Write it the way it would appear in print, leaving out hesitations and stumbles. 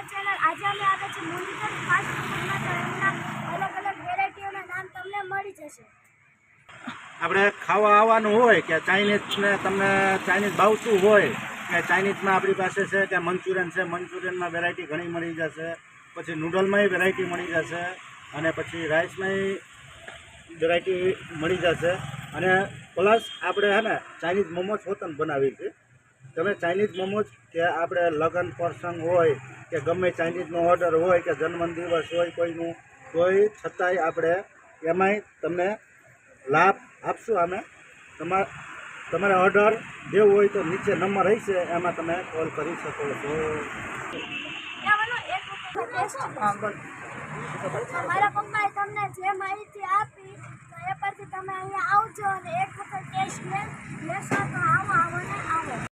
My channel. આજે અમે આવે છે મુંજીકર ફાસ્ટ ફૂડમાં, તો એમના અલગ અલગ વેરાયટીઓના નામ તમને મળી જશે. આપણે ખાવા આવવાનું હોય કે ચાઇનીઝને તમને ચાઇનીઝ ભાવતું હોય કે ચાઇનીઝમાં આપણી પાસે છે કે મંચુરિયન છે, મંચુરિયનમાં વેરાયટી ઘણી મળી જશે. પછી નૂડલમાંય વેરાયટી મળી જશે અને પછી રાઈસમાંય વેરાયટી મળી જશે. અને પ્લસ આપણે હે ને ચાઇનીઝ મોમોસ હોતન બનાવી છે. તમે ચાઇનીઝ મોમોસ કે આપણે લગ્ન પ્રસંગ હોય કે ગમે ચાઇનીઝનો ઓર્ડર હોય કે જન્મદિવસ હોય કોઈનું, તોય છતાંય આપણે એમાંય તમને લાભ આપશું. અમે તમારે ઓર્ડર દેવું હોય તો નીચે નંબર હશે, એમાં તમે કોલ કરી શકો છો. મારા પપ્પાએ તમને જે માહિતી આપી તો એ પરથી તમે અહીંયા આવજો અને એક વખત ટેસ્ટ લેશો